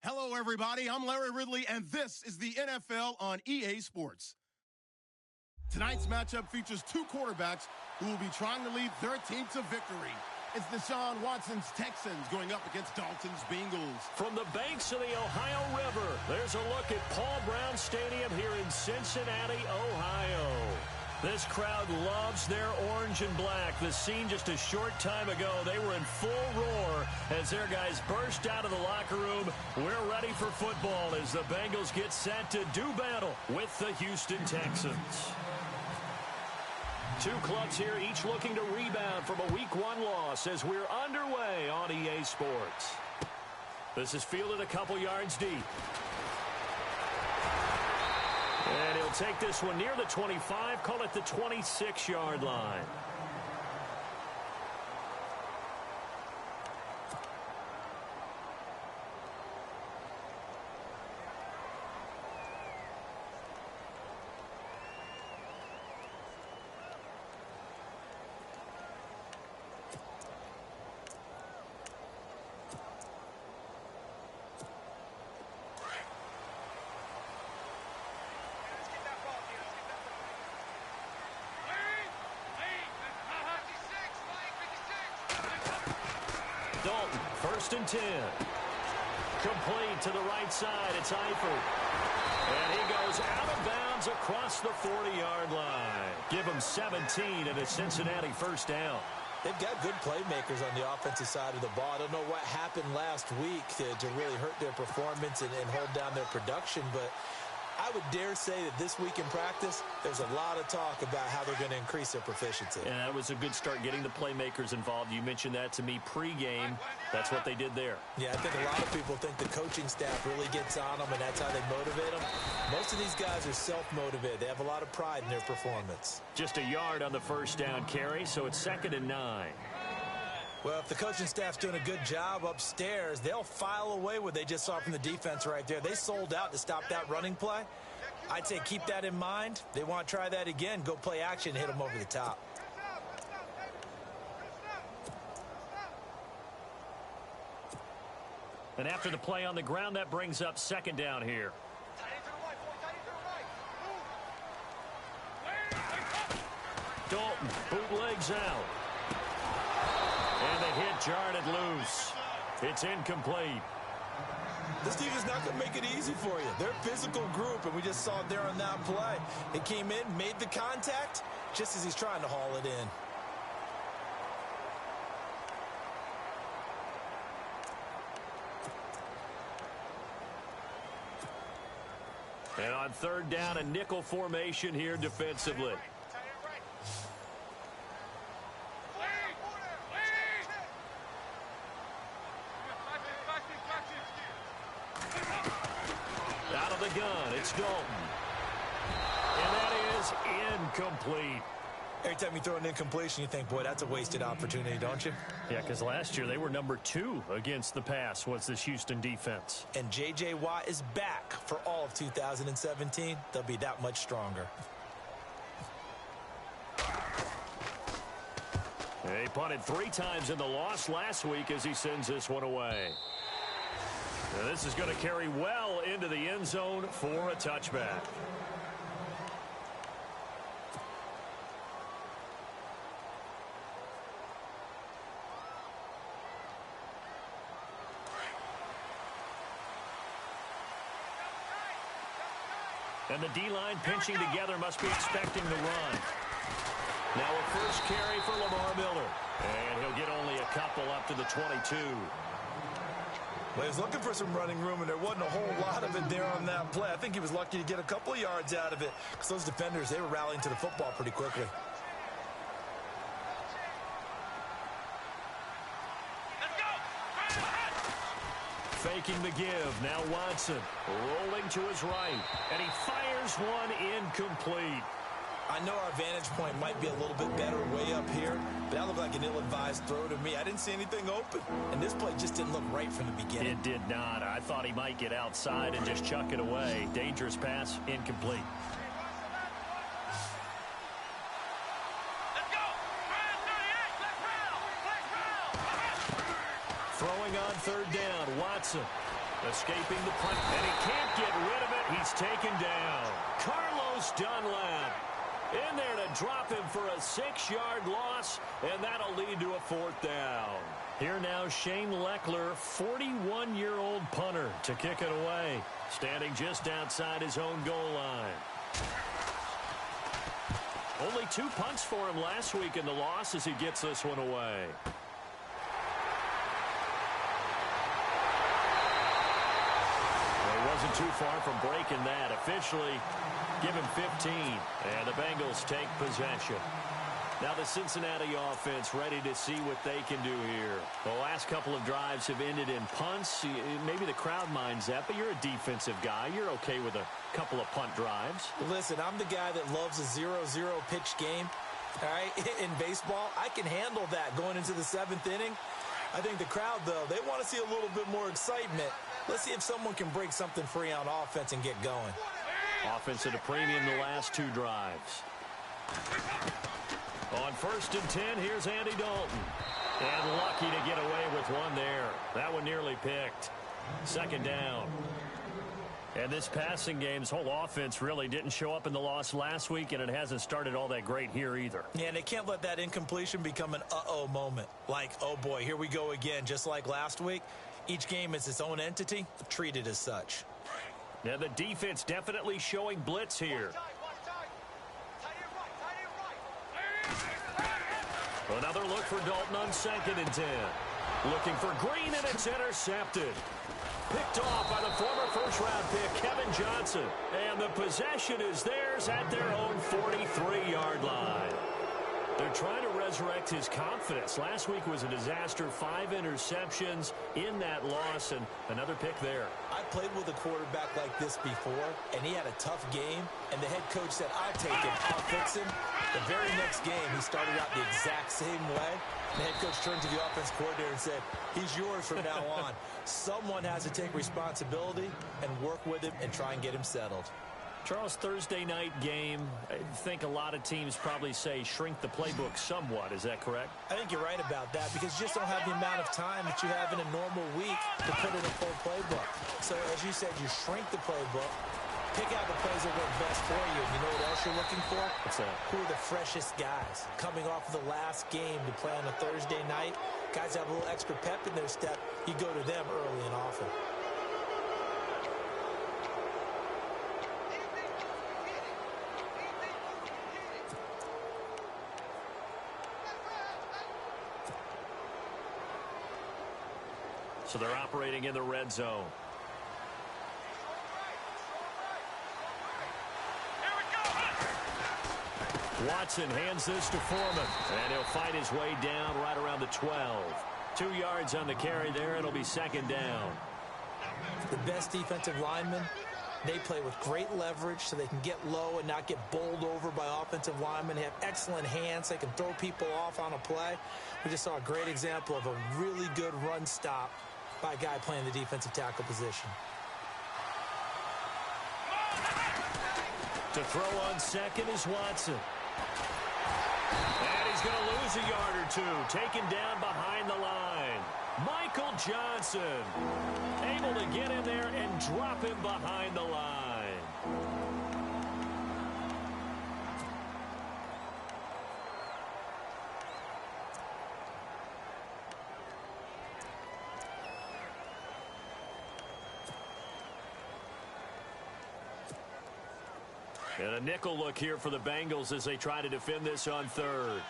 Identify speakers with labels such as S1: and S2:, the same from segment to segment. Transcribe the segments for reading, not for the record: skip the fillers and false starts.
S1: Hello, everybody. I'm Larry Ridley, and this is the NFL on EA Sports. Tonight's matchup features two quarterbacks who will be trying to lead their team to victory. It's Deshaun Watson's Texans going up against Dalton's Bengals.
S2: From the banks of the Ohio River, there's a look at Paul Brown Stadium here in Cincinnati, Ohio. This crowd loves their orange and black. The scene just a short time ago, they were in full roar as their guys burst out of the locker room. We're ready for football as the Bengals get set to do battle with the Houston Texans. Two clubs here, each looking to rebound from a Week 1 loss as we're underway on EA Sports. This is fielded a couple yards deep. And he'll take this one near the 25, call it the 26-yard line. Dalton, 1st and 10. Complete to the right side. It's Eifert. And he goes out of bounds across the 40-yard line. Give him 17 and a Cincinnati first down.
S3: They've got good playmakers on the offensive side of the ball. I don't know what happened last week to really hurt their performance and hold down their production, but I would dare say that this week in practice, there's a lot of talk about how they're going to increase their proficiency.
S2: And that was a good start getting the playmakers involved. You mentioned that to me pregame. That's what they did there.
S3: Yeah, I think a lot of people think the coaching staff really gets on them, and that's how they motivate them. Most of these guys are self-motivated. They have a lot of pride in their performance.
S2: Just a yard on the first down carry, so it's 2nd and 9.
S3: Well, if the coaching staff's doing a good job upstairs, they'll file away what they just saw from the defense right there. They sold out to stop that running play. I'd say keep that in mind. They want to try that again. Go play action and hit them over the top.
S2: And after the play on the ground, that brings up 2nd down here. Dalton bootlegs out. And the hit jarred loose. It's incomplete.
S3: This team is not going to make it easy for you. They're a physical group, and we just saw it there on that play. It came in, made the contact, just as he's trying to haul it in.
S2: And on 3rd down, a nickel formation here defensively. Out of the gun, it's Dalton. And that is incomplete.
S3: Every time you throw an incompletion, you think, boy, that's a wasted opportunity, don't you?
S2: Yeah, because last year they were number 2 against the pass was this Houston defense.
S3: And J.J. Watt is back for all of 2017. They'll be that much stronger.
S2: He punted 3 times in the loss last week as he sends this one away. Now this is going to carry well into the end zone for a touchback. And the D-line pinching together must be expecting the run. Now a first carry for Lamar Miller. And he'll get only a couple up to the 22.
S3: Well, he was looking for some running room, and there wasn't a whole lot of it there on that play. I think he was lucky to get a couple of yards out of it because those defenders, they were rallying to the football pretty quickly.
S2: Faking the give. Now Watson rolling to his right. And he fires one incomplete.
S3: I know our vantage point might be a little bit better way up here, but that looked like an ill-advised throw to me. I didn't see anything open, and this play just didn't look right from the beginning.
S2: It did not. I thought he might get outside and just chuck it away. Dangerous pass, incomplete. Throwing on 3rd down, Watson. Escaping the punt, and he can't get rid of it. He's taken down. Carlos Dunlap in there to drop him for a 6-yard loss, and that'll lead to a 4th down. Here now, Shane Leckler, 41-year-old punter, to kick it away, standing just outside his own goal line. Only 2 punts for him last week in the loss as he gets this one away. Wasn't too far from breaking that. Officially, give him 15, and the Bengals take possession. Now the Cincinnati offense ready to see what they can do here. The last couple of drives have ended in punts. Maybe the crowd minds that, but you're a defensive guy. You're okay with a couple of punt drives.
S3: Listen, I'm the guy that loves a 0-0 pitch game. All right, in baseball, I can handle that going into the 7th inning. I think the crowd, though, they want to see a little bit more excitement. Let's see if someone can break something free on offense and get going.
S2: Offense at a premium the last 2 drives. On 1st and 10, here's Andy Dalton. And lucky to get away with one there. That one nearly picked. 2nd down. And this passing game's whole offense really didn't show up in the loss last week, and it hasn't started all that great here either.
S3: Yeah, and they can't let that incompletion become an uh-oh moment. Like, oh boy, here we go again, just like last week. Each game is its own entity, treated as such.
S2: Now the defense definitely showing blitz here. Another look for Dalton on 2nd and 10. Looking for Green, and it's intercepted. Picked off by the former first-round pick, Kevin Johnson. And the possession is theirs at their own 43-yard line. They're trying to resurrect his confidence. Last week was a disaster. 5 interceptions in that loss, and another pick there.
S3: I played with a quarterback like this before, and he had a tough game, and the head coach said, I'll take him, I'll fix him. The very next game, he started out the exact same way. The head coach turned to the offense coordinator and said, he's yours from now on. Someone has to take responsibility and work with him and try and get him settled.
S2: Charles, Thursday night game, I think a lot of teams probably say shrink the playbook somewhat. Is that correct?
S3: I think you're right about that because you just don't have the amount of time that you have in a normal week to put in a full playbook. So, as you said, you shrink the playbook, pick out the plays that work best for you. And you know what else you're looking for?
S2: What's that?
S3: Who are the freshest guys coming off of the last game to play on a Thursday night? Guys have a little extra pep in their step. You go to them early and often.
S2: So they're operating in the red zone. Watson hands this to Foreman, and he'll fight his way down right around the 12. 2 yards on the carry there. It'll be 2nd down.
S3: The best defensive linemen, they play with great leverage so they can get low and not get bowled over by offensive linemen. They have excellent hands. They can throw people off on a play. We just saw a great example of a really good run stop by a guy playing the defensive tackle position.
S2: To throw on 2nd is Watson. And he's going to lose a yard or 2. Taken down behind the line. Michael Johnson able to get in there and drop him behind the line. And a nickel look here for the Bengals as they try to defend this on 3rd.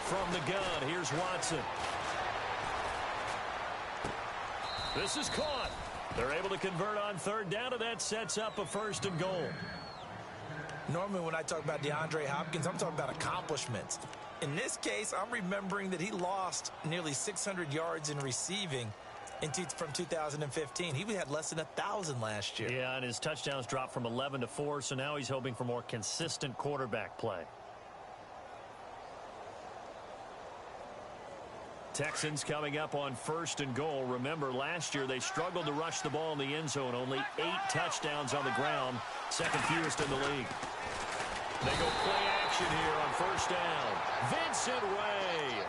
S2: From the gun, here's Watson. This is caught. They're able to convert on 3rd down, and that sets up a 1st and goal.
S3: Normally when I talk about DeAndre Hopkins, I'm talking about accomplishments. In this case, I'm remembering that he lost nearly 600 yards in receiving from 2015. He had less than 1,000 last year.
S2: Yeah, and his touchdowns dropped from 11 to 4, so now he's hoping for more consistent quarterback play. Texans coming up on 1st and goal. Remember, last year they struggled to rush the ball in the end zone. Only 8 touchdowns on the ground, 2nd fewest in the league. They go play action here on 1st down. Vincent Ray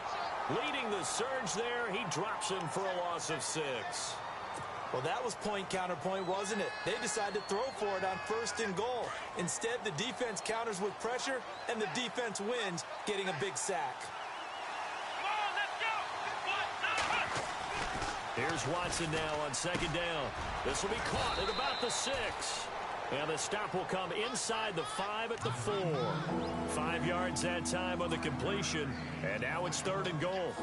S2: Leading the surge there, he drops him for a loss of 6.
S3: Well, that was point counterpoint, wasn't it? They decided to throw for it on 1st and goal. Instead, the defense counters with pressure, and the defense wins, getting a big sack.
S2: Here's Watson now on 2nd down. This will be caught at about the 6. And the stop will come inside the 5 at the 4. 5 yards that time on the completion. And now it's 3rd and goal.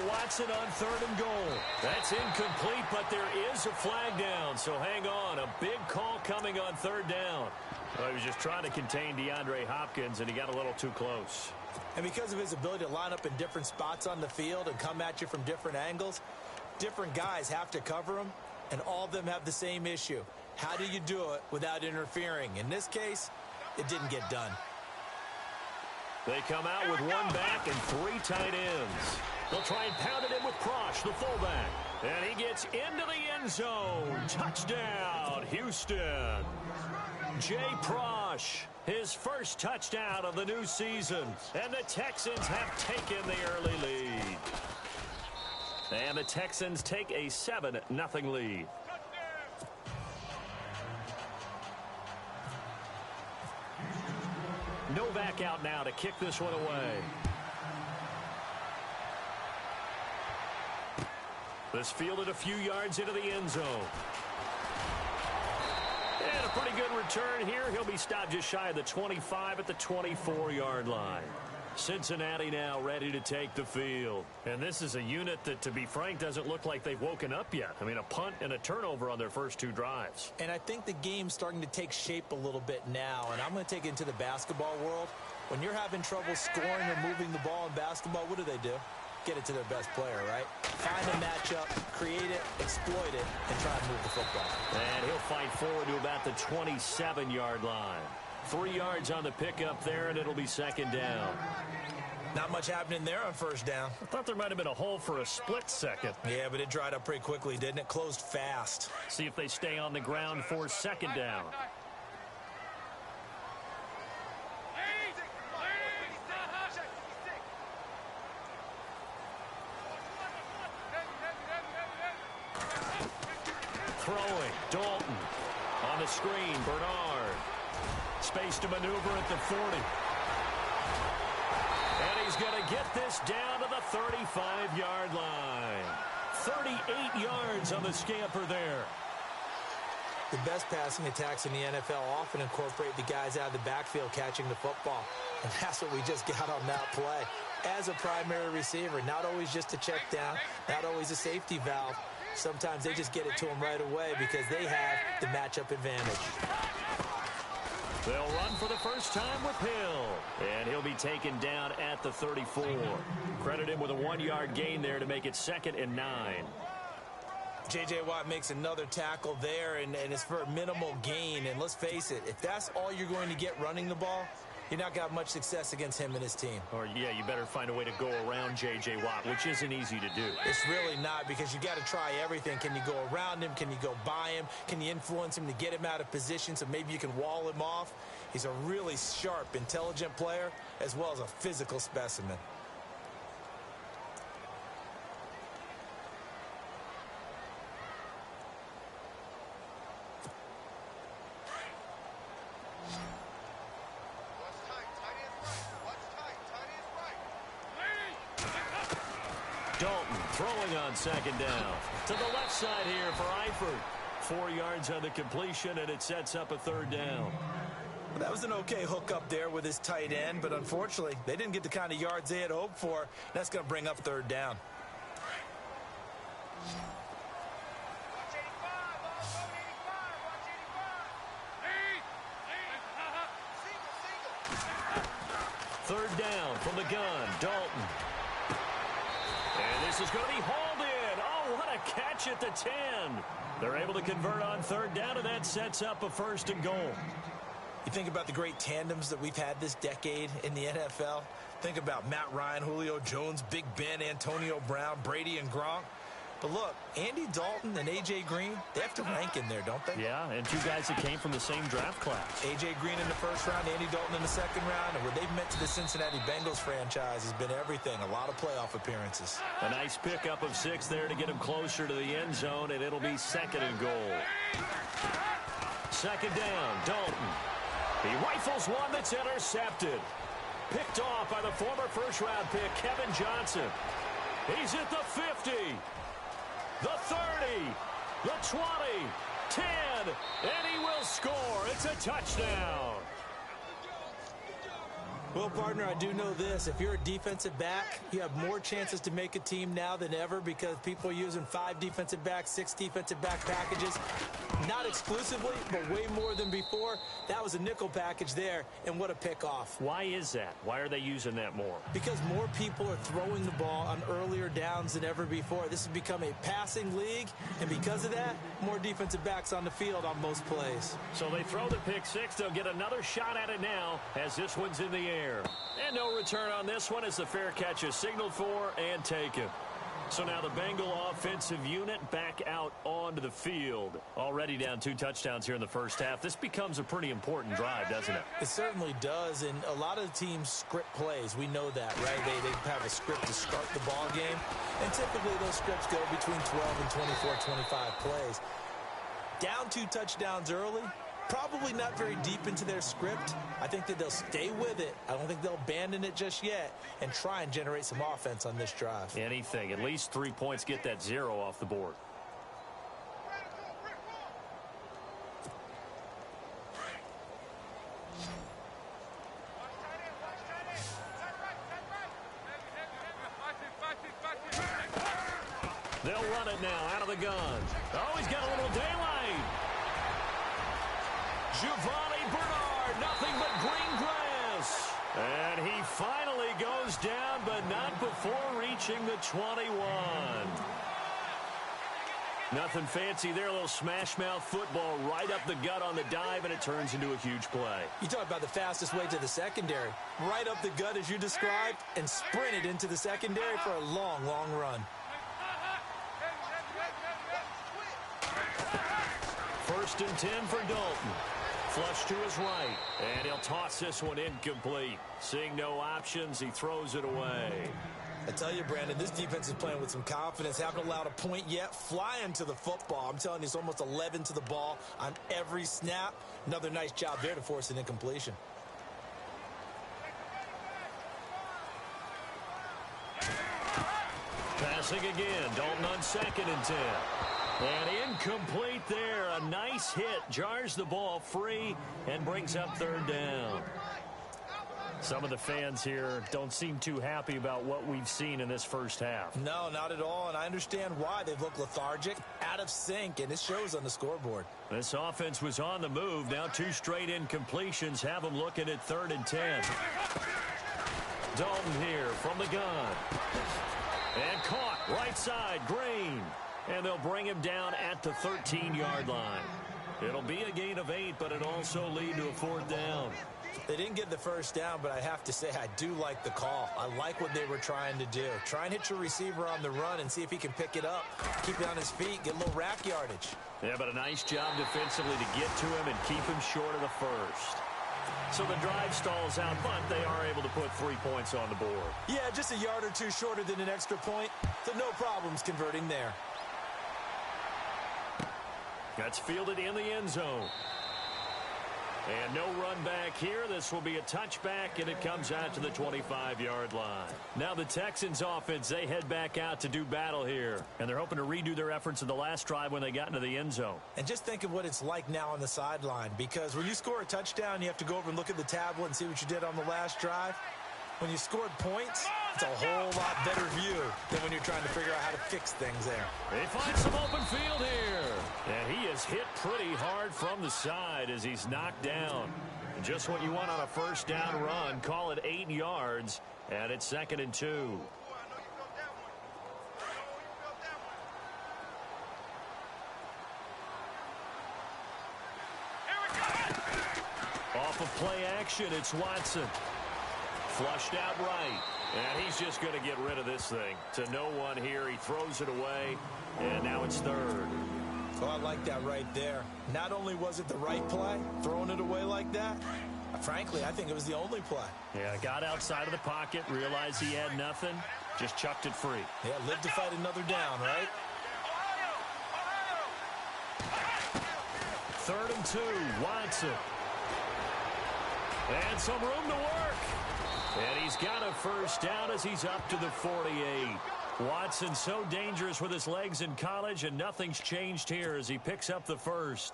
S2: Watson on 3rd and goal. That's incomplete, but there is a flag down, so hang on. A big call coming on 3rd down. Well, he was just trying to contain DeAndre Hopkins, and he got a little too close.
S3: And because of his ability to line up in different spots on the field and come at you from different angles, different guys have to cover him, and all of them have the same issue. How do you do it without interfering? In this case, it didn't get done.
S2: They come out with 1 back and 3 tight ends. They'll try and pound it in with Prosh, the fullback. And he gets into the end zone. Touchdown, Houston. Jay Prosh, his first touchdown of the new season. And the Texans have taken the early lead. And the Texans take a 7-0 lead. Novak out now to kick this one away. This fielded a few yards into the end zone. And a pretty good return here. He'll be stopped just shy of the 25 at the 24-yard line. Cincinnati now ready to take the field. And this is a unit that, to be frank, doesn't look like they've woken up yet. I mean, a punt and a turnover on their first 2 drives.
S3: And I think the game's starting to take shape a little bit now. And I'm going to take it into the basketball world. When you're having trouble scoring or moving the ball in basketball, what do? Get it to their best player, right? Find a matchup, create it, exploit it, and try and move the football.
S2: And he'll fight forward to about the 27-yard line. 3 yards on the pickup there, and it'll be 2nd down.
S3: Not much happening there on 1st down.
S2: I thought there might have been a hole for a split second.
S3: Yeah, but it dried up pretty quickly, didn't it? Closed fast.
S2: See if they stay on the ground for 2nd down. Throwing, Dalton. On the screen, Bernard. Space to maneuver at the 40. And he's going to get this down to the 35-yard line. 38 yards on the scamper there.
S3: The best passing attacks in the NFL often incorporate the guys out of the backfield catching the football. And that's what we just got on that play. As a primary receiver, not always just a check down, not always a safety valve. Sometimes they just get it to him right away because they have the matchup advantage.
S2: They'll run for the first time with Hill. And he'll be taken down at the 34. Credit him with a 1-yard gain there to make it 2nd and 9.
S3: J.J. Watt makes another tackle there, and it's for a minimal gain. And let's face it, if that's all you're going to get running the ball, you're not going to have much success against him and his team.
S2: Or, yeah, you better find a way to go around J.J. Watt, which isn't easy to do.
S3: It's really not, because you got to try everything. Can you go around him? Can you go by him? Can you influence him to get him out of position so maybe you can wall him off? He's a really sharp, intelligent player, as well as a physical specimen.
S2: Dalton throwing on 2nd down. To the left side here for Eifert. 4 yards on the completion, and it sets up a 3rd down.
S3: Well, that was an okay hook up there with his tight end, but unfortunately, they didn't get the kind of yards they had hoped for. That's going to bring up 3rd down.
S2: Third down from the gun, Dalton. And this is going to be hauled in. Oh, what a catch at the 10. They're able to convert on 3rd down, and that sets up a 1st and goal.
S3: You think about the great tandems that we've had this decade in the NFL. Think about Matt Ryan, Julio Jones, Big Ben, Antonio Brown, Brady, and Gronk. But look, Andy Dalton and A.J. Green, they have to rank in there, don't they?
S2: Yeah, and two guys that came from the same draft class.
S3: A.J. Green in the first round, Andy Dalton in the second round, and what they've meant to the Cincinnati Bengals franchise has been everything, a lot of playoff appearances.
S2: A nice pickup of 6 there to get him closer to the end zone, and it'll be second and goal. Second down, Dalton. He rifles one that's intercepted. Picked off by the former first-round pick, Kevin Johnson. He's at the 50. The 30, the 20, 10, and he will score. It's a touchdown.
S3: Well, partner, I do know this. If you're a defensive back, you have more chances to make a team now than ever because people are using 5 defensive backs, 6 defensive back packages. Not exclusively, but way more than before. That was a nickel package there, and what a pickoff.
S2: Why is that? Why are they using that more?
S3: Because more people are throwing the ball on earlier downs than ever before. This has become a passing league, and because of that, more defensive backs on the field on most plays.
S2: So they throw the pick 6. They'll get another shot at it now as this one's in the air. And no return on this one as the fair catch is signaled for and taken. So now the Bengal offensive unit back out onto the field. Already down 2 touchdowns here in the first half. This becomes a pretty important drive, doesn't it?
S3: It certainly does, and a lot of the teams script plays. We know that, right? They have a script to start the ball game, and typically those scripts go between 12 and 24, 25 plays. Down 2 touchdowns early. Probably not very deep into their script. I think that they'll stay with it. I don't think they'll abandon it just yet and try and generate some offense on this drive.
S2: Anything. At least 3 points, get that 0 off the board. They'll run it now out of the gun. Oh, he's got a little daylight. Giovanni Bernard, nothing but green grass. And he finally goes down, but not before reaching the 21. Nothing fancy there, a little smash-mouth football right up the gut on the dive, and it turns into a huge play.
S3: You talk about the fastest way to the secondary. Right up the gut as you described, and sprinted into the secondary for a long, long run.
S2: First and 10 for Dalton. Flush to his right, and he'll toss this one incomplete. Seeing no options, he throws it away.
S3: I tell you, Brandon, this defense is playing with some confidence. Haven't allowed a point yet. Flying to the football. I'm telling you, it's almost 11 to the ball on every snap. Another nice job there to force an incompletion.
S2: Passing again. Dalton on 2nd and 10. And incomplete there. A nice hit. Jars the ball free and brings up 3rd down. Some of the fans here don't seem too happy about what we've seen in this first half.
S3: No, not at all, and I understand why. They've looked lethargic, out of sync, and it shows on the scoreboard.
S2: This offense was on the move. Now 2 straight incompletions have them looking at 3rd and 10. Dalton here from the gun. And caught right side, Green. And they'll bring him down at the 13-yard line. It'll be a gain of 8, but it'll also lead to a 4th down.
S3: They didn't get the first down, but I have to say I do like the call. I like what they were trying to do. Try and hit your receiver on the run and see if he can pick it up, keep it on his feet, get a little rack yardage.
S2: Yeah, but a nice job defensively to get to him and keep him short of the first. So the drive stalls out, but they are able to put 3 points on the board.
S3: Yeah, just a yard or 2 shorter than an extra point, so no problems converting there.
S2: That's fielded in the end zone. And no run back here. This will be a touchback, and it comes out to the 25-yard line. Now the Texans offense, they head back out to do battle here. And they're hoping to redo their efforts in the last drive when they got into the end zone.
S3: And just think of what it's like now on the sideline, because when you score a touchdown, you have to go over and look at the tablet and see what you did on the last drive. When you scored points, it's a whole lot better view than when you're trying to figure out how to fix things there.
S2: They find some open field here. And he is hit pretty hard from the side as he's knocked down. Just what you want on a first down run. Call it 8 yards, and it's 2nd and 2. Off of play action, it's Watson. Flushed out right. And he's just going to get rid of this thing. To no one here. He throws it away. And now it's third.
S3: Oh, I like that right there. Not only was it the right play, throwing it away like that, frankly, I think it was the only play.
S2: Yeah, got outside of the pocket, realized he had nothing, just chucked it free.
S3: Yeah, live to fight another down, right?
S2: 3rd and 2, Watson. And some room to work. And he's got a first down as he's up to the 48. Watson so dangerous with his legs in college, and nothing's changed here as he picks up the first.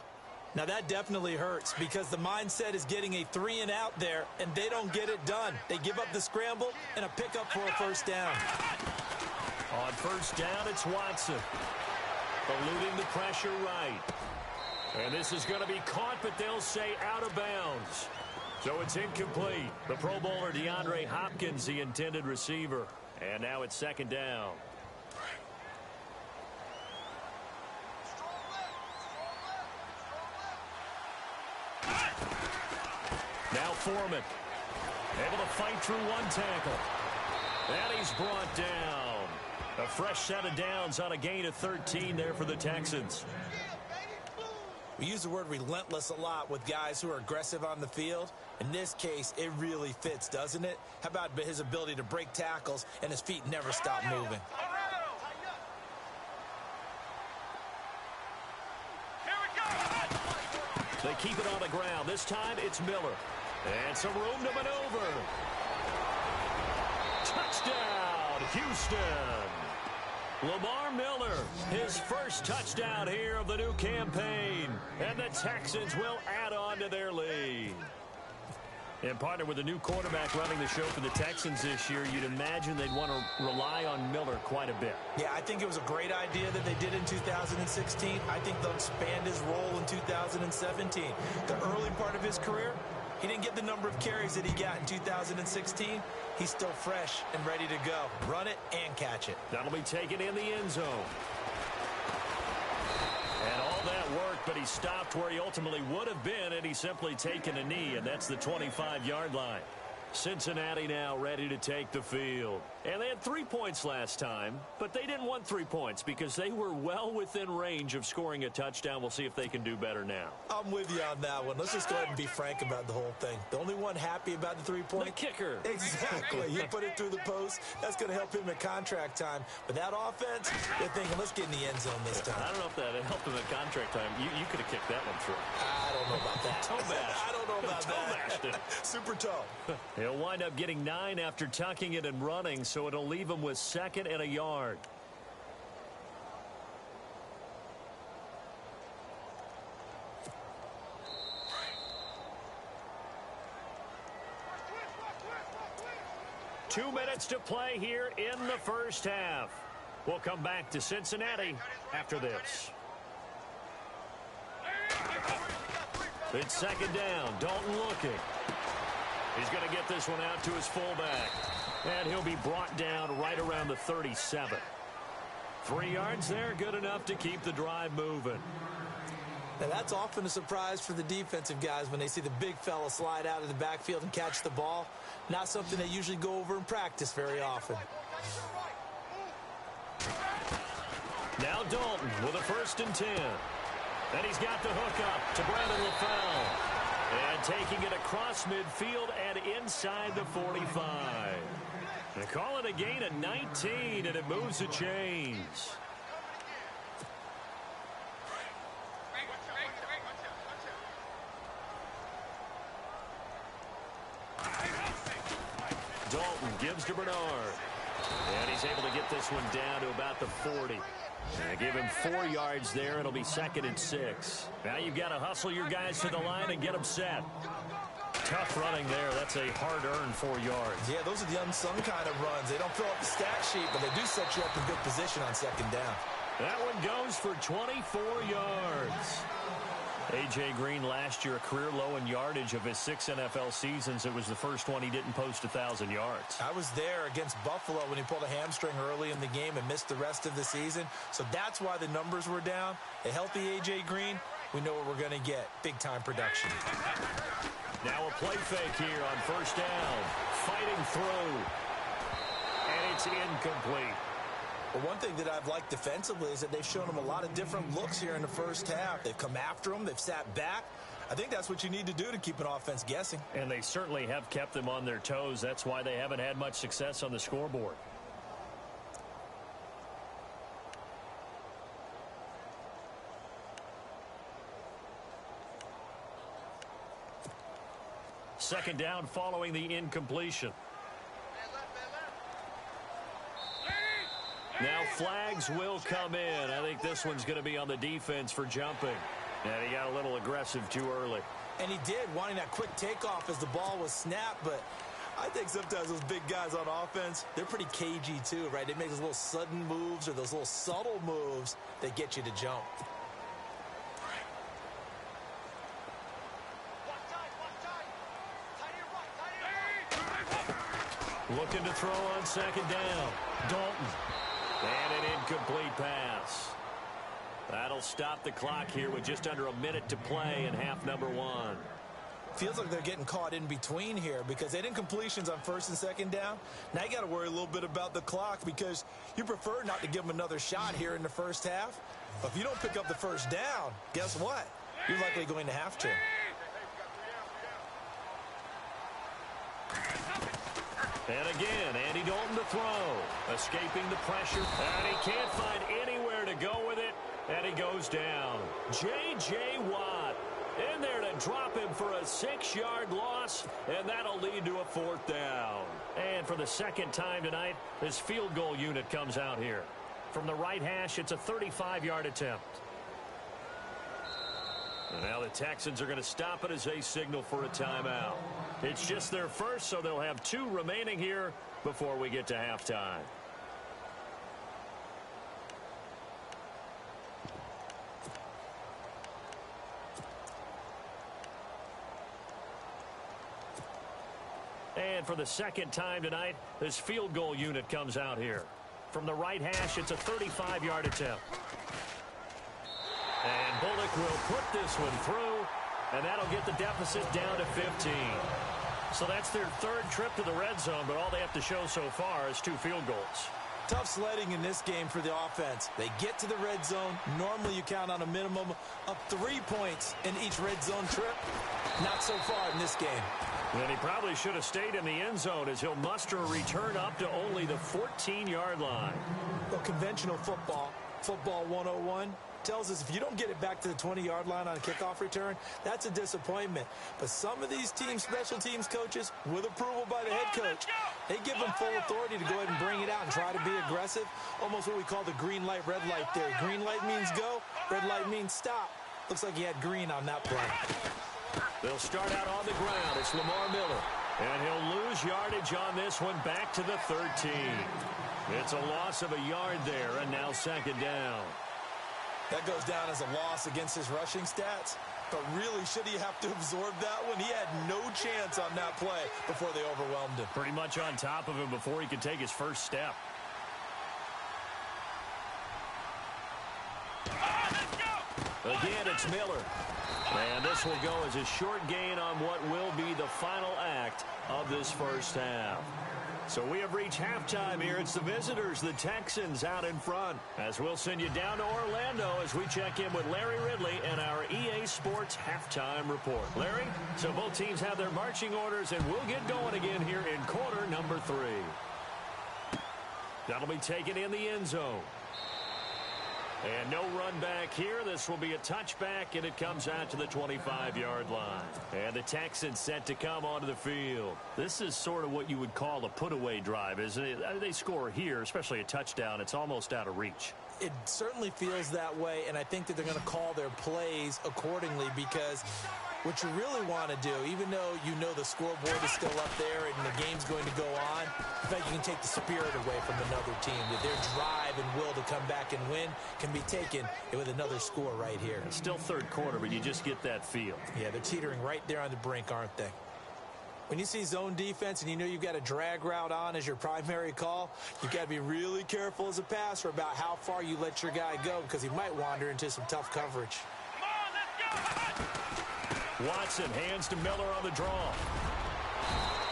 S3: Now that definitely hurts because the mindset is getting a 3-and-out there, and they don't get it done. They give up the scramble and a pickup for a first down.
S2: On first down, it's Watson. Eluding the pressure right. And this is going to be caught, but they'll say out of bounds. So it's incomplete. The Pro Bowler DeAndre Hopkins, the intended receiver. And now it's 2nd down. Now Foreman. Able to fight through one tackle. And he's brought down. A fresh set of downs on a gain of 13 there for the Texans.
S3: We use the word relentless a lot with guys who are aggressive on the field. In this case, it really fits, doesn't it? How about his ability to break tackles and his feet never stop moving?
S2: They keep it on the ground. This time it's Miller. And some room to maneuver. Touchdown, Houston. Lamar Miller, his first touchdown here of the new campaign. And the Texans will add on to their lead. And partner with a new quarterback running the show for the Texans this year, you'd imagine they'd want to rely on Miller quite a bit.
S3: Yeah, I think it was a great idea that they did in 2016. I think they'll expand his role in 2017. The early part of his career, he didn't get the number of carries that he got in 2016. He's still fresh and ready to go. Run it and catch it.
S2: That'll be taken in the end zone. And all that worked, but he stopped where he ultimately would have been had he simply taken a knee, and that's the 25-yard line. Cincinnati now ready to take the field. And they had 3 points last time, but they didn't want 3 points because they were well within range of scoring a touchdown. We'll see if they can do better now.
S3: I'm with you on that one. Let's just go ahead and be frank about the whole thing. The only one happy about the 3-point?
S2: The kicker.
S3: Exactly. You put it through the post. That's going to help him at contract time. But that offense, they're thinking, let's get in the end zone this time.
S2: I don't know if that helped him at contract time. You could have kicked that one through.
S3: I don't know about that.
S2: Toe bash.
S3: I don't know about
S2: toe
S3: that.
S2: Bashed it.
S3: Super toe.
S2: He'll wind up getting 9 after tucking it and running, so it'll leave him with 2nd and a yard. Two minutes to play here in the first half. We'll come back to Cincinnati after this. It's 2nd down. Dalton looking. He's going to get this one out to his fullback. And he'll be brought down right around the 37. 3 yards there, good enough to keep the drive moving.
S3: Now that's often a surprise for the defensive guys when they see the big fella slide out of the backfield and catch the ball. Not something they usually go over in practice very often.
S2: Now Dalton with a 1st and 10. And he's got the hook up to Brandon LaFell. And taking it across midfield and inside the 45. They call it a gain of 19, and it moves the chains. Dalton gives to Bernard. And he's able to get this one down to about the 40. And give him 4 yards there. It'll be 2nd and 6. Now you've got to hustle your guys to the line and get them set. Tough running there. That's a hard-earned 4 yards.
S3: Yeah, those are the unsung kind of runs. They don't fill up the stat sheet, but they do set you up in good position on 2nd down.
S2: That one goes for 24 yards. A.J. Green last year a career low in yardage of his 6 NFL seasons. It was the first one he didn't post 1,000 yards.
S3: I was there against Buffalo when he pulled a hamstring early in the game and missed the rest of the season. So that's why the numbers were down. A healthy A.J. Green, we know what we're going to get. Big-time production.
S2: Now a play fake here on first down. Fighting through. And it's incomplete.
S3: Well, one thing that I've liked defensively is that they've shown them a lot of different looks here in the first half. They've come after them. They've sat back. I think that's what you need to do to keep an offense guessing.
S2: And they certainly have kept them on their toes. That's why they haven't had much success on the scoreboard. Second down following the incompletion. Now flags will come in. I think this one's going to be on the defense for jumping. And he got a little aggressive too early.
S3: And he did, wanting that quick takeoff as the ball was snapped. But I think sometimes those big guys on offense, they're pretty cagey too, right? They make those little sudden moves or those little subtle moves that get you to jump.
S2: Looking to throw on second down. Dalton. And an incomplete pass. That'll stop the clock here with just under a minute to play in half number one.
S3: Feels like they're getting caught in between here because they had incompletions on first and second down. Now you got to worry a little bit about the clock because you prefer not to give them another shot here in the first half. But if you don't pick up the first down, guess what? You're likely going to have to.
S2: And again, Andy Dalton to throw. Escaping the pressure. And he can't find anywhere to go with it. And he goes down. J.J. Watt in there to drop him for a 6-yard loss. And that'll lead to a fourth down. And for the second time tonight, this field goal unit comes out here. From the right hash, it's a 35-yard attempt. And now the Texans are going to stop it as they signal for a timeout. It's just their first, so they'll have 2 remaining here before we get to halftime. And for the second time tonight, this field goal unit comes out here. From the right hash, it's a 35-yard attempt. And Bullock will put this one through, and that'll get the deficit down to 15. So that's their third trip to the red zone, but all they have to show so far is 2 field goals.
S3: Tough sledding in this game for the offense. They get to the red zone. Normally you count on a minimum of 3 points in each red zone trip. Not so far in this game.
S2: And he probably should have stayed in the end zone as he'll muster a return up to only the 14-yard line.
S3: Well, conventional football 101, tells us if you don't get it back to the 20-yard line on a kickoff return, that's a disappointment. But some of these special teams coaches, with approval by the head coach, they give them full authority to go ahead and bring it out and try to be aggressive. Almost what we call the green light, red light theory. Green light means go, red light means stop. Looks like he had green on that play.
S2: They'll start out on the ground. It's Lamar Miller. And he'll lose yardage on this one back to the 13. It's a loss of a yard there, and now second down.
S3: That goes down as a loss against his rushing stats. But really, should he have to absorb that one? He had no chance on that play before they overwhelmed him.
S2: Pretty much on top of him before he could take his first step. Again, it's Miller. And this will go as a short gain on what will be the final act of this first half. So we have reached halftime here. It's the visitors, the Texans, out in front. As we'll send you down to Orlando as we check in with Larry Ridley and our EA Sports Halftime Report. Larry, so both teams have their marching orders, and we'll get going again here in quarter number 3. That'll be taken in the end zone. And no run back here. This will be a touchback, and it comes out to the 25-yard line. And the Texans set to come onto the field. This is sort of what you would call a put-away drive, isn't it? They score here, especially a touchdown. It's almost out of reach.
S3: It certainly feels that way, and I think that they're going to call their plays accordingly because what you really want to do, even though you know the scoreboard is still up there and the game's going to go on, in fact, you can take the spirit away from another team. That their drive and will to come back and win can be taken with another score right here.
S2: It's still third quarter, but you just get that feel.
S3: Yeah, they're teetering right there on the brink, aren't they? When you see zone defense and you know you've got a drag route on as your primary call, you've got to be really careful as a passer about how far you let your guy go because he might wander into some tough coverage.
S2: Watson hands to Miller on the draw.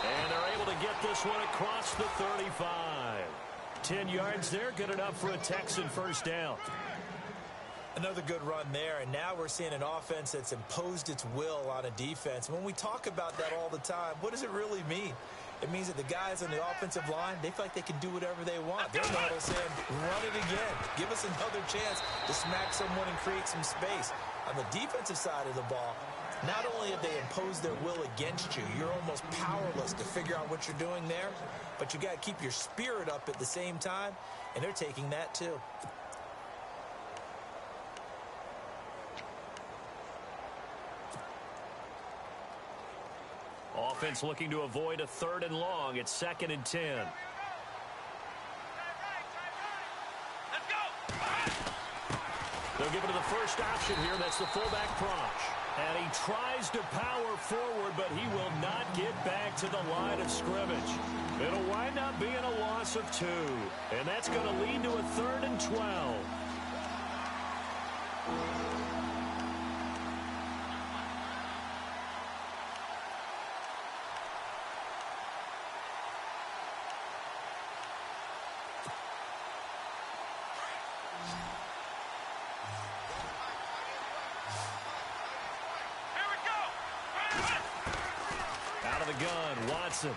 S2: And they're able to get this one across the 35. 10 yards there, good enough for a Texan first down.
S3: Another good run there, and now we're seeing an offense that's imposed its will on a defense. When we talk about that all the time, what does it really mean? It means that the guys on the offensive line, they feel like they can do whatever they want. They're not saying, run it again. Give us another chance to smack someone and create some space. On the defensive side of the ball, not only have they imposed their will against you, you're almost powerless to figure out what you're doing there, but you got to keep your spirit up at the same time, and they're taking that too.
S2: Offense looking to avoid a 3rd and long. It's 2nd and 10.
S4: Let's go.
S2: They'll give it to the first option here. That's the fullback Proch. And he tries to power forward, but he will not get back to the line of scrimmage. It'll wind up being a loss of 2. And that's going to lead to a 3rd and 12. Gun, Watson.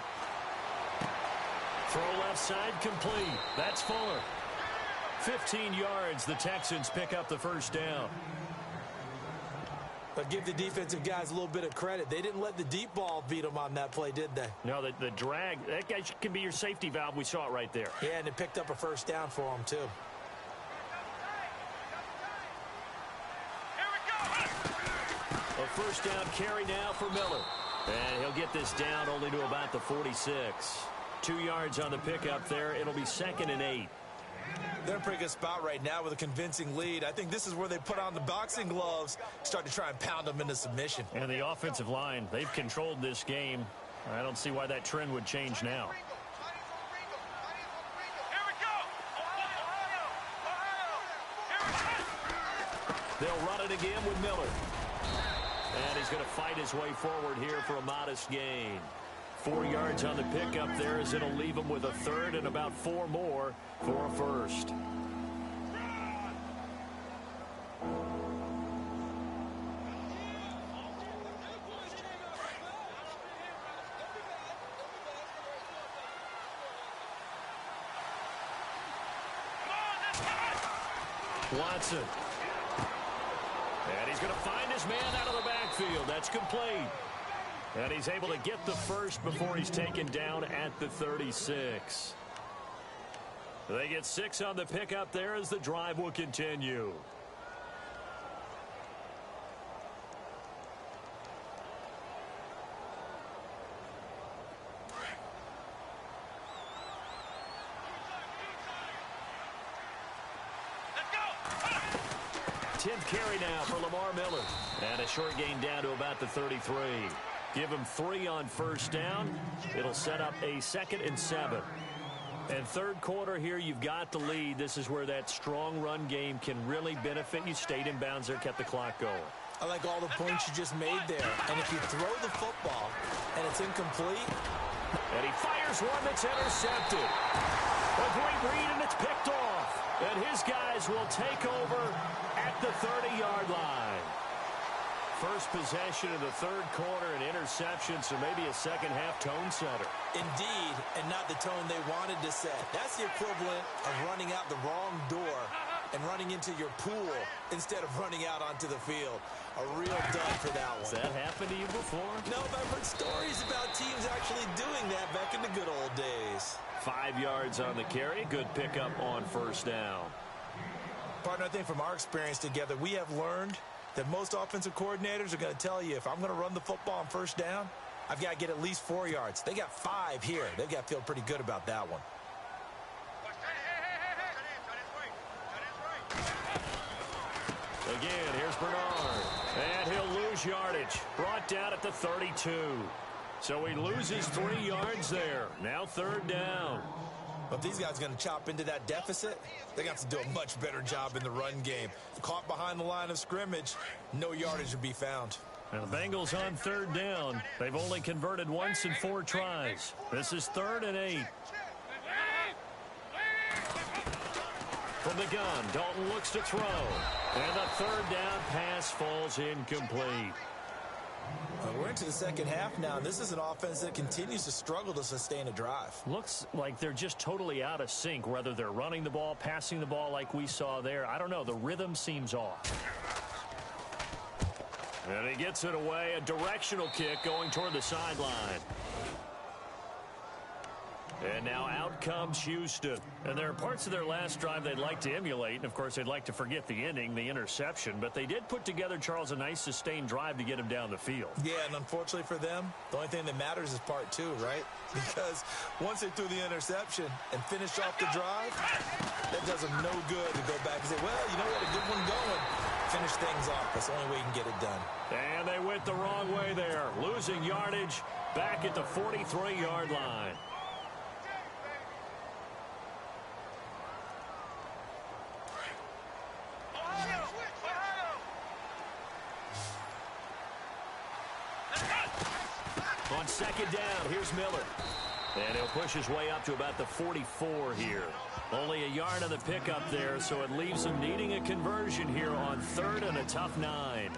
S2: Throw left side complete. That's Fuller. 15 yards. The Texans pick up the first down.
S3: But give the defensive guys a little bit of credit. They didn't let the deep ball beat them on that play, did they?
S2: No, the drag, that guy can be your safety valve. We saw it right there.
S3: Yeah, and it picked up a first down for them, too.
S2: A first down carry now for Miller. And he'll get this down only to about the 46. 2 yards on the pickup there. It'll be 2nd and 8.
S3: They're in a pretty good spot right now with a convincing lead. I think this is where they put on the boxing gloves, start to try and pound them into submission.
S2: And the offensive line, they've controlled this game. I don't see why that trend would change now. They'll run it again with Miller. And he's going to fight his way forward here for a modest gain. 4 yards on the pickup there as it'll leave him with a 3rd and about 4 more for a first. Watson. And he's going to find his man out of the backfield. That's complete. And he's able to get the first before he's taken down at the 36. They get 6 on the pickup there as the drive will continue. Carry now for Lamar Miller. And a short gain down to about the 33. Give him 3 on first down. It'll set up a 2nd and 7. And third quarter here, you've got the lead. This is where that strong run game can really benefit you. Stayed in bounds there, kept the clock going.
S3: I like all the points you just made there. And if you throw the football and it's incomplete.
S2: And he fires one that's intercepted. A great read, and it's picked off. And his guys will take over at the 30-yard line. First possession of the third quarter, an interception, so maybe a second-half tone setter.
S3: Indeed, and not the tone they wanted to set. That's the equivalent of running out the wrong door and running into your pool instead of running out onto the field. A real dud for that one.
S2: Has that happened to you before?
S3: No, but I've heard stories about teams actually doing that back in the good old days.
S2: 5 yards on the carry. Good pickup on first down.
S3: Partner, I think from our experience together, we have learned that most offensive coordinators are going to tell you, if I'm going to run the football on first down, I've got to get at least 4 yards. They got 5 here. They've got to feel pretty good about that one.
S2: Again, here's Bernard. And he'll lose yardage. Brought down at the 32. So he loses 3 yards there. Now third down.
S3: But these guys are going to chop into that deficit. They got to do a much better job in the run game. Caught behind the line of scrimmage, no yardage to be found.
S2: And the Bengals on third down. They've only converted once in 4 tries. This is 3rd and 8. From the gun, Dalton looks to throw. And the 3rd down pass falls incomplete.
S3: We're into the second half now, and this is an offense that continues to struggle to sustain a drive.
S2: Looks like they're just totally out of sync, whether they're running the ball, passing the ball like we saw there. I don't know. The rhythm seems off. And he gets it away. A directional kick going toward the sideline. And now out comes Houston. And there are parts of their last drive they'd like to emulate. And, of course, they'd like to forget the inning, the interception. But they did put together, Charles, a nice sustained drive to get him down the field.
S3: Yeah, and unfortunately for them, the only thing that matters is part 2, right? Because once they threw the interception and finished off the drive, that does them no good to go back and say, well, you know what, a good one going. Finish things off. That's the only way you can get it done.
S2: And they went the wrong way there. Losing yardage back at the 43-yard line. On second down, here's Miller. And he'll push his way up to about the 44 here. Only a yard on the pickup there, so it leaves him needing a conversion here on 3rd and a tough 9.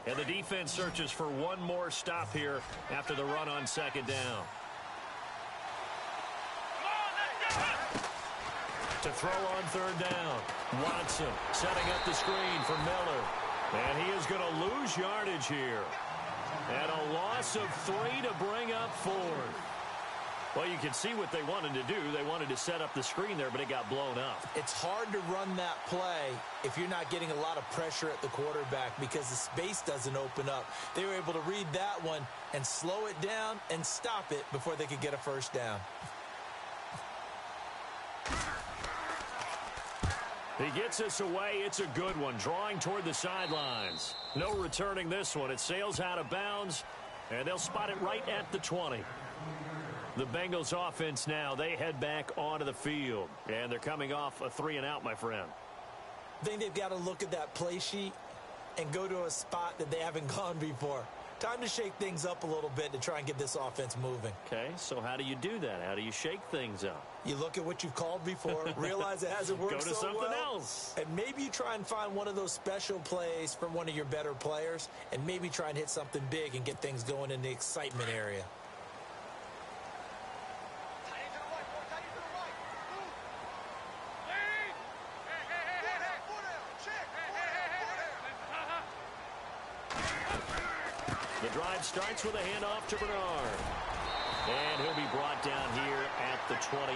S2: And the defense searches for one more stop here after the run on second down. To throw on 3rd down. Watson setting up the screen for Miller. And he is going to lose yardage here. And a loss of 3 to bring up 4th. Well, you can see what they wanted to do. They wanted to set up the screen there, but it got blown up.
S3: It's hard to run that play if you're not getting a lot of pressure at the quarterback because the space doesn't open up. They were able to read that one and slow it down and stop it before they could get a first down.
S2: He gets us away. It's a good one. Drawing toward the sidelines. No returning this one. It sails out of bounds, and they'll spot it right at the 20. The Bengals offense now, they head back onto the field. And they're coming off a 3-and-out, my friend.
S3: I think they've got to look at that play sheet and go to a spot that they haven't gone before. Time to shake things up a little bit to try and get this offense moving.
S2: Okay, so how do you do that? How do you shake things up?
S3: You look at what you've called before, realize it hasn't worked so well.
S2: Go to something else.
S3: And maybe you try and find one of those special plays from one of your better players, and maybe try and hit something big and get things going in the excitement area.
S2: The drive starts with a handoff to Bernard. And he'll be brought down here at the 28.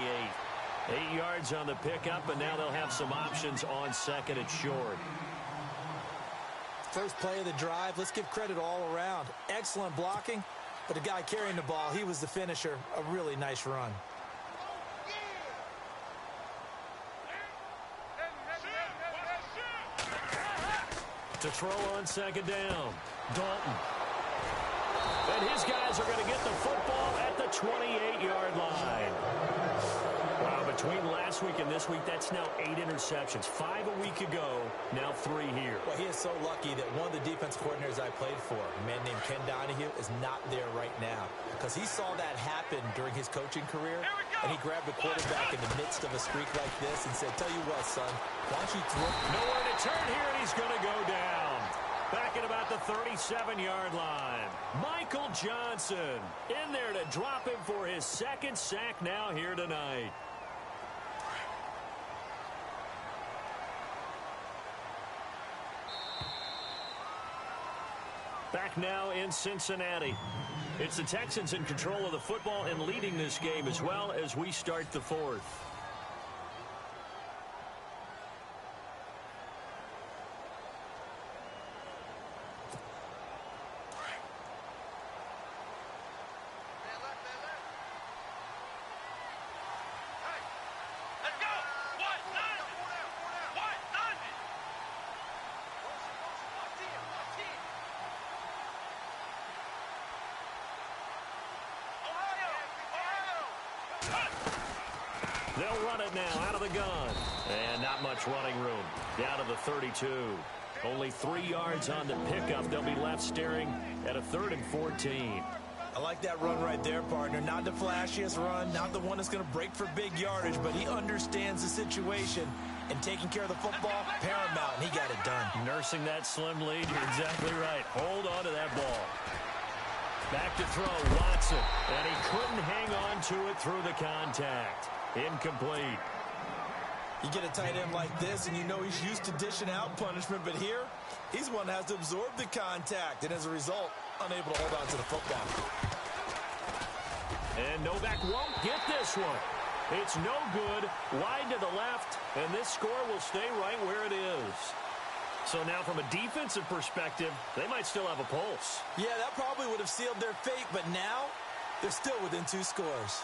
S2: 8 yards on the pickup, and now they'll have some options on 2nd and short.
S3: First play of the drive, let's give credit all around. Excellent blocking, but the guy carrying the ball, he was the finisher. A really nice run.
S2: To throw on 2nd down, Dalton. And his guys are going to get the football at the 28-yard line. Wow, between last week and this week, that's now 8 interceptions. 5 a week ago, now 3 here.
S3: Well, he is so lucky that one of the defense coordinators I played for, a man named Ken Donahue, is not there right now. Because he saw that happen during his coaching career, and he grabbed the quarterback in the midst of a streak like this and said, tell you what, son, why don't you throw?
S2: Nowhere to turn here, and he's going to go down. Back at about the 37-yard line. Michael Johnson in there to drop him for his 2nd sack now here tonight. Back now in Cincinnati. It's the Texans in control of the football and leading this game as well as we start the 4th. They'll run it now out of the gun. And not much running room. Down to the 32. Only 3 yards on the pickup. They'll be left staring at a 3rd and 14.
S3: I like that run right there, partner. Not the flashiest run, not the one that's going to break for big yardage, but he understands the situation, and taking care of the football, paramount, and he got it done.
S2: Nursing that slim lead, you're exactly right. Hold on to that ball. Back to throw, Watson, and he couldn't hang on to it through the contact. Incomplete.
S3: You get a tight end like this, and you know he's used to dishing out punishment, but here, he's one that has to absorb the contact, and as a result, unable to hold on to the football.
S2: And Novak won't get this one. It's no good, wide to the left, and this score will stay right where it is. So now from a defensive perspective, they might still have a pulse.
S3: Yeah, that probably would have sealed their fate, but now they're still within 2 scores.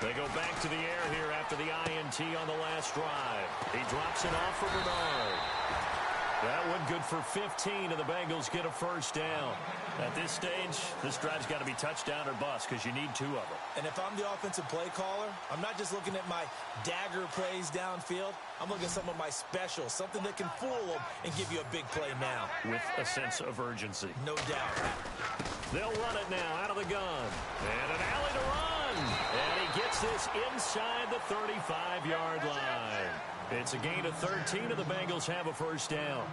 S2: They go back to the air here after the INT on the last drive. He drops it off for Bernard. That one good for 15, and the Bengals get a first down. At this stage, this drive's got to be touchdown or bust because you need 2 of them.
S3: And if I'm the offensive play caller, I'm not just looking at my dagger plays downfield. I'm looking at some of my specials, something that can fool them and give you a big play now.
S2: With a sense of urgency.
S3: No doubt.
S2: They'll run it now out of the gun. And an alley to run. And he gets this inside the 35-yard line. It's a gain of 13, and the Bengals have a first down.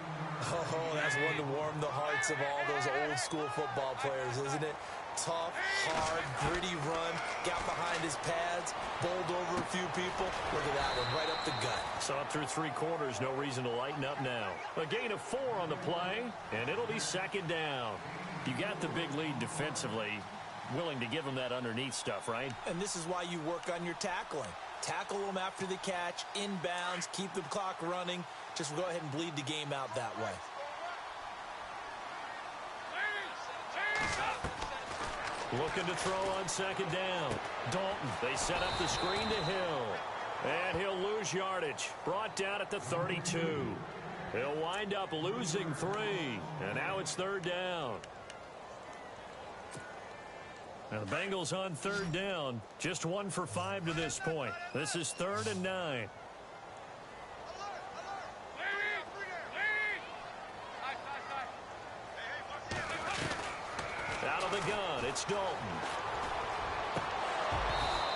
S3: Oh, that's one to warm the hearts of all those old-school football players, isn't it? Tough, hard, gritty run, got behind his pads, bowled over a few people. Look at that one, right up the gut.
S2: Saw it through 3 quarters, no reason to lighten up now. A gain of 4 on the play, and it'll be second down. You got the big lead defensively, willing to give them that underneath stuff, right?
S3: And this is why you work on your tackling. Tackle them after the catch, inbounds, keep the clock running. Just go ahead and bleed the game out that way.
S2: Looking to throw on second down. Dalton, they set up the screen to Hill. And he'll lose yardage. Brought down at the 32. He'll wind up losing 3. And now it's third down. Now the Bengals on third down. Just 1 for 5 to this point. This is 3rd and 9. Out of the gun, it's Dalton.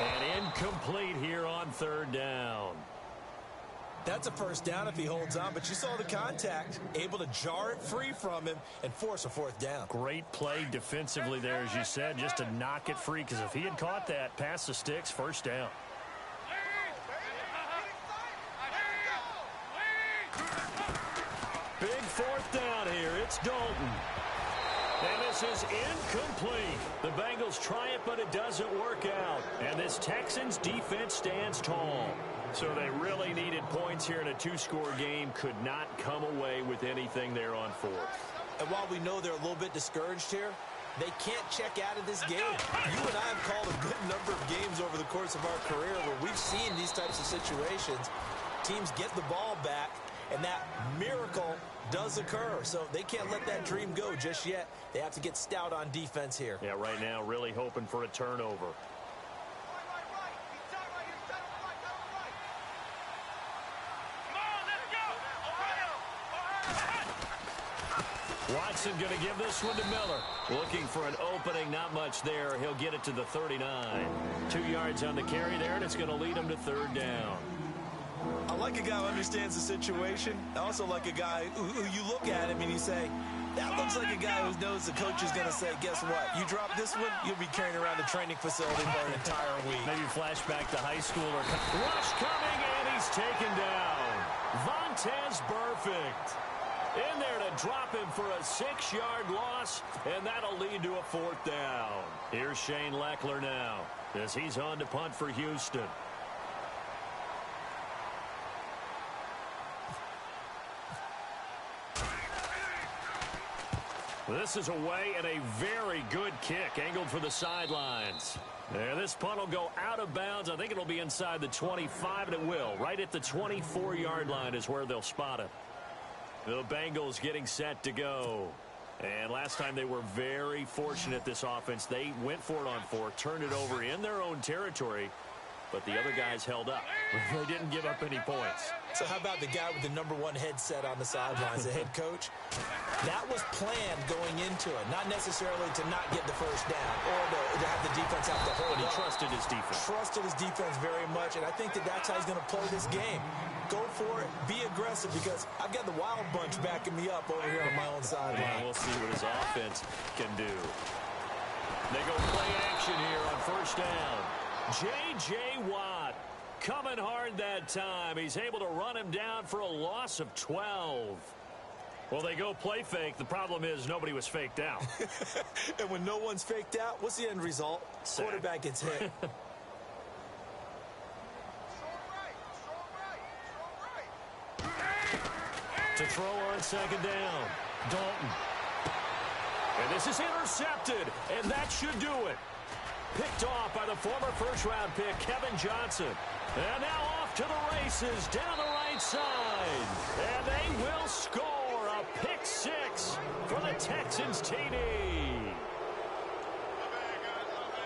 S2: And incomplete here on third down.
S3: That's a first down if he holds on, but you saw the contact. Able to jar it free from him and force a 4th down.
S2: Great play defensively there, as you said, just to knock it free, because if he had caught that, past the sticks, first down. Big 4th down here. It's Dalton. And this is incomplete. The Bengals try it, but it doesn't work out. And this Texans defense stands tall. So they really needed points here in a 2-score game. Could not come away with anything there on 4th.
S3: And while we know they're a little bit discouraged here, they can't check out of this game. You and I have called a good number of games over the course of our career where we've seen these types of situations. Teams get the ball back, and that miracle does occur. So they can't let that dream go just yet. They have to get stout on defense here.
S2: Yeah, right now really hoping for a turnover. Watson going to give this one to Miller. Looking for an opening, not much there. He'll get it to the 39. 2 yards on the carry there, and it's going to lead him to third down.
S3: I like a guy who understands the situation. I also like a guy who you look at him and you say, that looks like a guy who knows the coach is going to say, guess what? You drop this one, you'll be carrying around the training facility for an entire week.
S2: Maybe flashback to high school. Or rush coming, and he's taken down. Vontez Burfict in there to drop him for a 6-yard loss, and that'll lead to a 4th down. Here's Shane Leckler now as he's on to punt for Houston. This is away and a very good kick angled for the sidelines. There, this punt will go out of bounds. I think it'll be inside the 25, and it will. Right at the 24-yard line is where they'll spot it. The Bengals getting set to go. And last time they were very fortunate, this offense. They went for it on 4, turned it over in their own territory, but the other guys held up. They didn't give up any points.
S3: So how about the guy with the #1 headset on the sidelines, the head coach? That was planned going into it, not necessarily to not get the first down or to have the defense have to hold
S2: He
S3: up.
S2: trusted his defense.
S3: Trusted his defense very much, and I think that's how he's going to play this game. Go for it, be aggressive, because I've got the wild bunch backing me up over here on my own sideline.
S2: And we'll see what his offense can do. They go play action here on first down. J.J. Watt coming hard that time. He's able to run him down for a loss of 12. Well, they go play fake. The problem is nobody was faked out.
S3: And when no one's faked out, what's the end result?
S2: Sack.
S3: Quarterback gets hit.
S2: To throw on second down. Dalton. And this is intercepted, and that should do it. Picked off by the former first-round pick, Kevin Johnson. And now off to the races down the right side. And they will score a pick 6 for the Texans TD.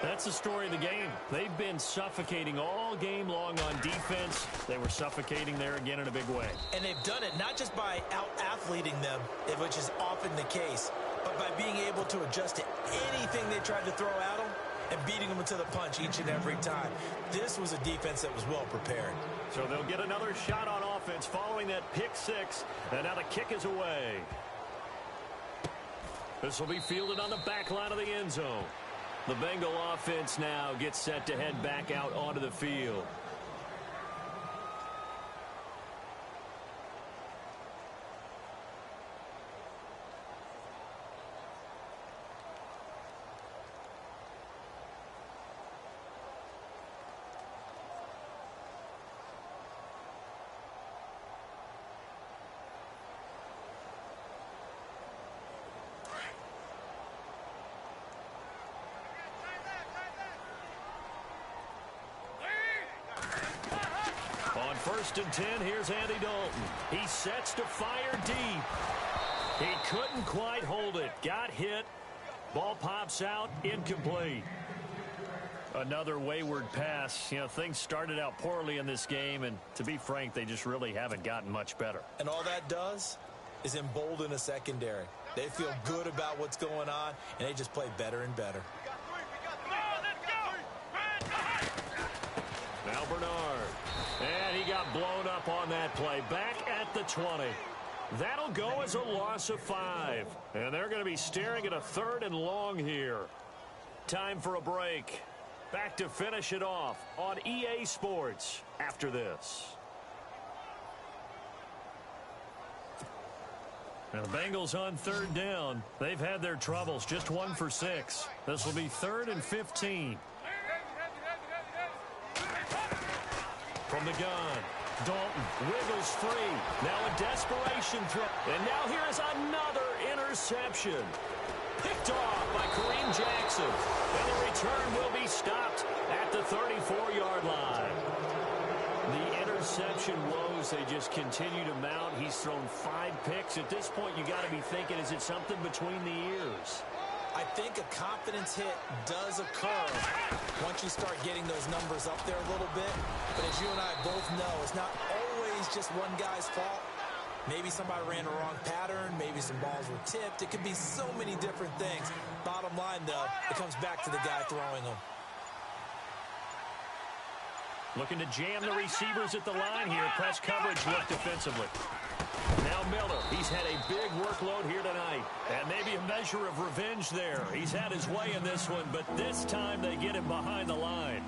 S2: That's the story of the game. They've been suffocating all game long on defense. They were suffocating there again in a big way.
S3: And they've done it not just by out-athleting them, which is often the case, but by being able to adjust to anything they tried to throw at them and beating them to the punch each and every time. This was a defense that was well prepared.
S2: So they'll get another shot on offense following that pick 6. And now the kick is away. This will be fielded on the back line of the end zone. The Bengal offense now gets set to head back out onto the field. First and 10, here's Andy Dalton. He sets to fire deep. He couldn't quite hold it. Got hit. Ball pops out, incomplete. Another wayward pass. You know, things started out poorly in this game, and to be frank, they just really haven't gotten much better.
S3: And all that does is embolden a secondary. They feel good about what's going on, and they just play better and better.
S2: Now Bernard. And he got blown up on that play. Back at the 20. That'll go as a loss of 5. And they're going to be staring at a 3rd and long here. Time for a break. Back to finish it off on EA Sports after this. Now the Bengals on 3rd down. They've had their troubles. Just 1 for 6. This will be 3rd and 15. From the gun, Dalton wiggles free. Now a desperation throw. And now here is another interception. Picked off by Kareem Jackson. And the return will be stopped at the 34-yard line. The interception woes, they just continue to mount. He's thrown 5 picks. At this point, you got to be thinking, is it something between the ears?
S3: I think a confidence hit does occur once you start getting those numbers up there a little bit. But as you and I both know, it's not always just one guy's fault. Maybe somebody ran the wrong pattern. Maybe some balls were tipped. It could be so many different things. Bottom line, though, it comes back to the guy throwing them.
S2: Looking to jam the receivers at the line here. Press coverage look defensively. Now Miller, he's had a big workload here tonight. And maybe a measure of revenge there. He's had his way in this one, but this time they get him behind the line.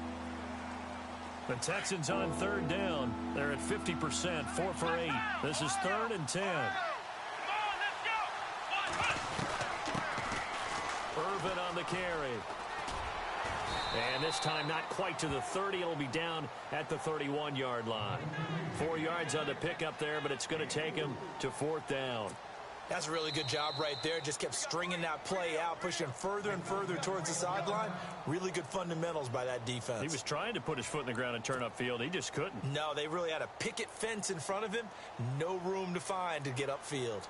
S2: The Texans on 3rd down. They're at 50%, 4 for 8. This is 3rd and 10. Irvin on the carry. And this time not quite to the 30. It'll be down at the 31-yard line. 4 yards on the pickup there, but it's going to take him to 4th down.
S3: That's a really good job right there. Just kept stringing that play out, pushing further and further towards the sideline. Really good fundamentals by that defense.
S2: He was trying to put his foot in the ground and turn upfield. He just couldn't.
S3: No, they really had a picket fence in front of him. No room to find to get upfield.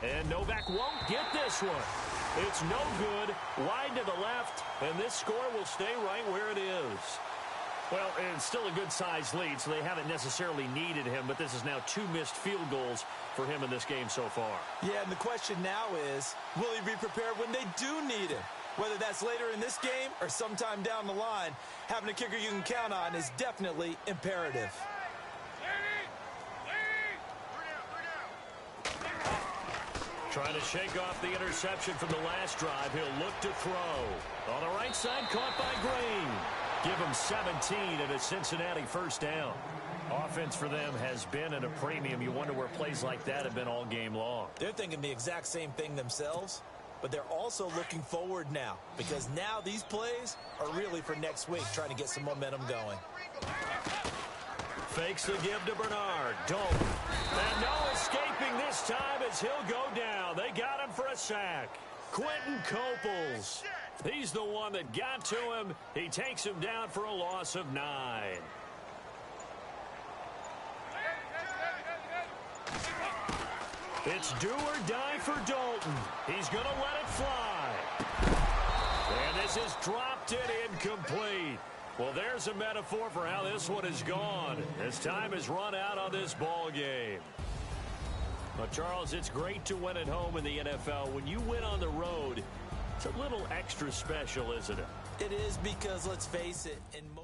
S2: And Novak won't get this one. It's no good. Wide to the left, and this score will stay right where it is. Well, it's still a good-sized lead, so they haven't necessarily needed him, but this is now 2 missed field goals for him in this game so far.
S3: Yeah, and the question now is, will he be prepared when they do need him? Whether that's later in this game or sometime down the line, having a kicker you can count on is definitely imperative.
S2: Trying to shake off the interception from the last drive. He'll look to throw. On the right side, caught by Green. Give him 17 and a Cincinnati first down. Offense for them has been at a premium. You wonder where plays like that have been all game long.
S3: They're thinking the exact same thing themselves, but they're also looking forward now because now these plays are really for next week, trying to get some momentum going.
S2: Fakes the give to Bernard. Dalton. And no escaping this time as he'll go down. They got him for a sack. Quentin Coples. He's the one that got to him. He takes him down for a loss of 9. It's do or die for Dalton. He's going to let it fly. And this is dropped it incomplete. Well, there's a metaphor for how this one is gone. As time has run out on this ball game. Well, Charles, it's great to win at home in the NFL. When you win on the road, it's a little extra special, isn't it?
S3: It is because, let's face it, in most